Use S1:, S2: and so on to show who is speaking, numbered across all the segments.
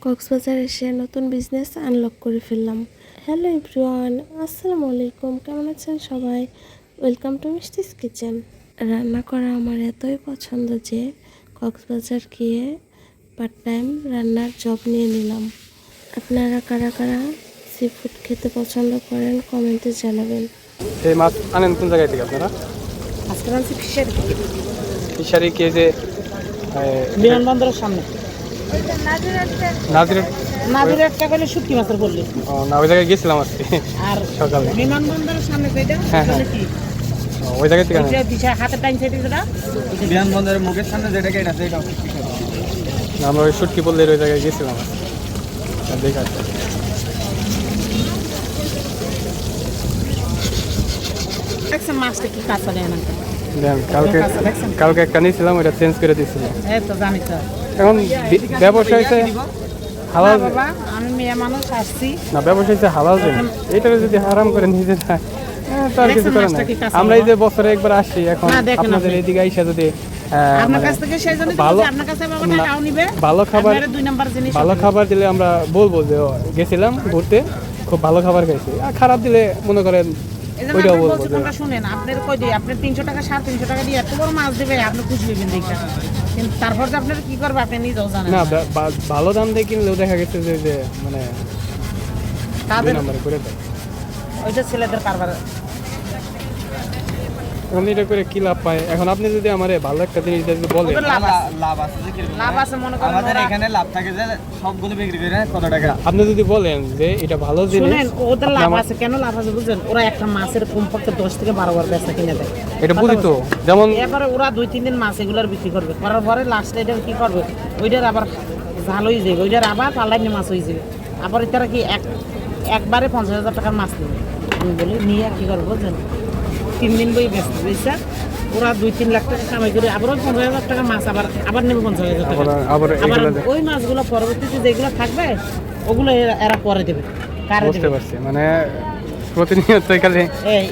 S1: কক্সবাজার এসে নতুন business unlock করে ফেললাম। হ্যালো এভরিওয়ান, আসসালামু আলাইকুম। কেমন আছেন সবাই? Welcome to মিষ্টিস kitchen. রান্না করা আমার এতই পছন্দ যে কক্সবাজার গিয়ে পার্ট টাইম রান্নার জব নিয়ে নিলাম। আপনারা কারা কারা সি ফুড খেতে পছন্দ করেন কমেন্টে জানাবেন।
S2: এই মাছ আনেন কোন জায়গায় থেকে আপনারা?
S3: আজকে আনছি ফিশারি থেকে।
S2: ফিশারি কে যে
S3: বিমানবন্দরের সামনে
S2: নাজির
S3: একটা করে শুটকি মাছের বললি।
S2: না, ওই জায়গায় গেছিলাম আজকে
S3: আর
S2: সকালে।
S3: বিমানবন্দরের সামনে যেটা
S2: হ্যাঁ, হ্যাঁ।
S3: কি
S2: ওই জায়গা থেকে
S3: ওইটা দিশা হাতে টাইম সেটি যেটা
S4: বিমানবন্দরের মুখের সামনে যেটাকে এটা সেটা
S2: আমরা ওই শুটকি বললে ওই জায়গায় গেছিলাম দেখা
S3: দেখছেন মাছটা কি কাঁচা দেয় না
S2: দেন। কালকে একটা নিয়েছিলাম, ওইটা চেঞ্জ করে দিয়েছিলাম।
S3: এই তো জানি তো
S2: এখন ব্যবসা হয়েছে হালাল।
S3: বাবা আমি মেয়ে মানুষ আসছি
S2: না, ব্যবসা হয়েছে হালাল জিনিস, এটাকে যদি হারাম করে নিজে যায় তার কিছু করে না। আমরা এই যে বছরে একবার আসি, এখন আপনাদের এইদিকে আইসা যদি
S3: আপনার কাছ থেকে সেই জন্য আপনার কাছে বাবা টাকাও নিবে,
S2: ভালো খাবার দিলে আমরা বলবো যে গেছিলাম ঘুরতে, খুব ভালো খাবার খাইছি। আর খারাপ দিলে মনে করেন ওইটাও বলবো যে
S3: শুনেন আপনার কই দিয়ে আপনার 300 টাকা 350 টাকা দিয়ে এত বড় মাছ দেবে, আপনি খুশি হবেন দেখে। কিন্তু তারপর যে আপনার কি করবে আপনি নিজেও জানেন
S2: না। ভালো দাম দিয়ে কিনলেও দেখা গেছে যে মানে
S3: তাদের
S2: নাম্বার করে দেয়।
S3: ওইটা ছেলেদের কারবার।
S2: এখন এটা করে কি লাভ পায়? এখন আপনি যদি আমারে ভালো একটা জিনিস যদি বলেন
S4: লাভ আছে যে কিরকম
S3: লাভ আছে মনে করেন
S4: আমাদের এখানে লাভ থাকে যে সবগুলো বিক্রি করে কত টাকা।
S2: আপনি যদি বলেন যে এটা ভালো জিনিস,
S3: শুনেন ওদের লাভ আছে। কেন লাভ আছে বুঝেন? ওরা একটা মাছের কমপক্ষে 10 থেকে 12 বার বেচা কিনে দেয়।
S2: এটা বুঝি তো। যেমন
S3: এবারে ওরা 2-3 দিন মাছ এগুলোর বিক্রি করবে, করার পরে লাস্টে এটা কি করবে, ওইটার আবার ঝাল হয়ে যাবে, ওইটার আবার পাল্লাইনে মাছ হয়ে যাবে। আবার এটারা কি একবারে 50,000 টাকার মাছ নেবে। আমি বলি নিয়ে কি করবো বুঝলেন, 3 দিন বই বেচতে বুঝছে। ওরা 2-3 লাখ টাকা কামাই করে আবার 50,000 টাকা মাছ আবার নেবে 50,000 টাকা। আবার ওই মাছগুলো পরবর্তীতে যেগুলো থাকবে ওগুলো এরা পরে দেবে। কারে
S2: বুঝতে
S3: দেবে?
S2: পারছি, মানে প্রতিনিয়ত খালি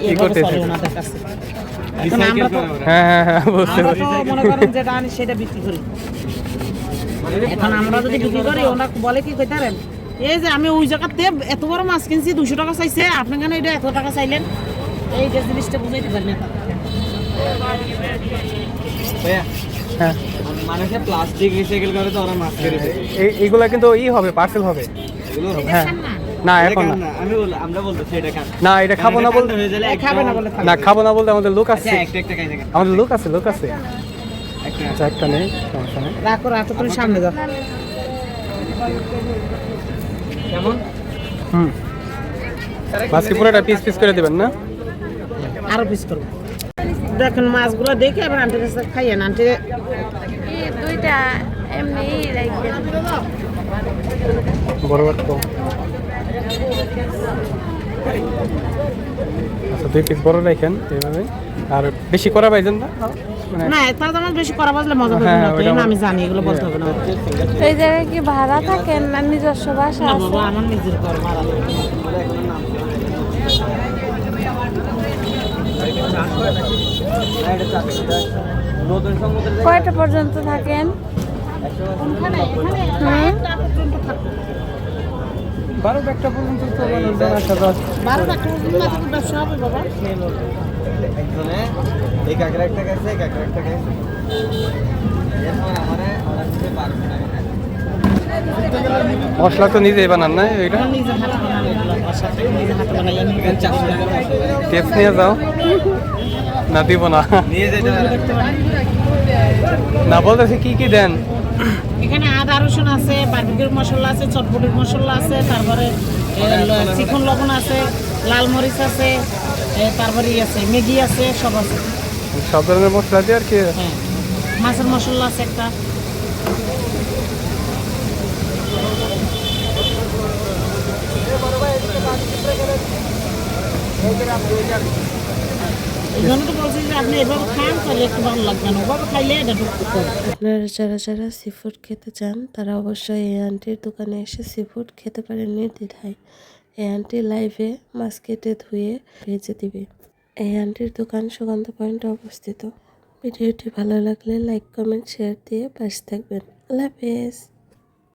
S2: কি করতে
S3: চলে ওনাদের কাছে। এখন আমরা তো
S2: বুঝতে
S3: আমরা
S2: পারছি।
S3: তো মনে করেন যেটা আনি সেটা বিক্রি করি। এখন আমরা যদি বিক্রি করি ওরা বলে কি কইতে পারেন, এই যে আমি ওই জায়গাতে এত বড় মাছ কিনছি 200 টাকা চাইছে, আপনি কেন এটা এত টাকা চাইলেন? এই যে জিনিসটা বুঝাইতে পারেন না।
S2: হ্যাঁ,
S4: মানুষের প্লাস্টিক রিসাইকেল করে তো ওরা মাছ করে দেয়।
S2: এইগুলা কিন্তু হবে, পার্সেল হবে। হ্যাঁ, না এখন না।
S4: আমরা বলতেছি এটা খান
S2: না, এটা খাবো না বলতে
S4: হয়ে গেলে
S3: খাবে না বলে
S2: না, খাবো না বলতে আমাদের লোক আছে।
S4: একটা খাই দেখেন
S2: আমাদের লোক আছে
S4: একটা
S2: আচ্ছা, একটা নেই, সমস্যা নেই।
S3: রাখো তুমি সামনে যাও।
S4: কেমন
S2: মাছকে পুরোটা পিস করে দিবেন না?
S3: আরো পিস করবো। দেখেন মাছগুলো দেখে এবার আন্টির কাছে খাইয়েন। আন্টি
S1: দুইটা এমনি রাখবেন।
S2: বড় তো আচ্ছা, 2 পিস বড় রাখেন এইভাবে। আর বেশি করা পাইছেন না, মানে
S3: না তার দাম বেশি করা বাজলে মজা হবে না। তো না আমি জানি এগুলো বলতে হবে না।
S1: এই জায়গায় কি ভাড়া থাকেন না নিজস্ব বাসা
S3: না
S1: আছে?
S3: বাবা আমার নিজের ঘর ভাড়া।
S4: নতুন সমুদ্রে
S1: কয়টা পর্যন্ত থাকেন?
S3: কোনখানে? এখানে একটা পর্যন্ত থাকবো।
S2: 12টা পর্যন্ত তো মানে
S3: 12টা পর্যন্ত মাত্র ব্যবসা হবে বাবা।
S4: একজনে এই কাকড়া একটা খাইছে, এই কাকড়া একটা খাইছে। এরপর আমারে অর্ডার দিতে পারবে না।
S2: মশলা তো নিজেই বানান না এটা?
S3: আমার নিজের হাতে বানানো এগুলো, বাসা থেকে নিজের হাতে বানাই আমি।
S4: এখানে 400 টাকা
S2: টিপস নিয়ে যাও না, দিব না।
S4: নিয়ে যেতে
S2: না, বলতেছি কি দেন?
S3: এখানে আদা রসুন আছে, বারবিকিউর মশলা আছে, চটপটির মশলা আছে, তারপরে চিকন লবণ আছে, লাল মরিচ আছে, তারপরে আছে ম্যাগি আছে, সব আছে।
S2: সব ধরনের মশলা দিয়ে আর কি।
S3: হ্যাঁ, মাছের মশলা আছে একটা। এই জন্য তো বলছি যে আপনি এভাবে খান তাহলে একটু ভালো লাগবে না, ওভাবে খাইলে এটা ঢুকতে হবে।
S1: আপনারা যারা সি ফুড খেতে চান তারা অবশ্যই এই আন্টির দোকানে এসে সি ফুড খেতে পারেন নির্দ্বিধায়। এই আন্টি লাইভে মাছ কেটে ধুয়ে ভেজে দিবে। এই আন্টির দোকান সুগন্ধ পয়েন্টে অবস্থিত। ভিডিওটি ভালো লাগলে লাইক কমেন্ট শেয়ার দিয়ে পাশে থাকবেন। আল্লাহ হাফেজ।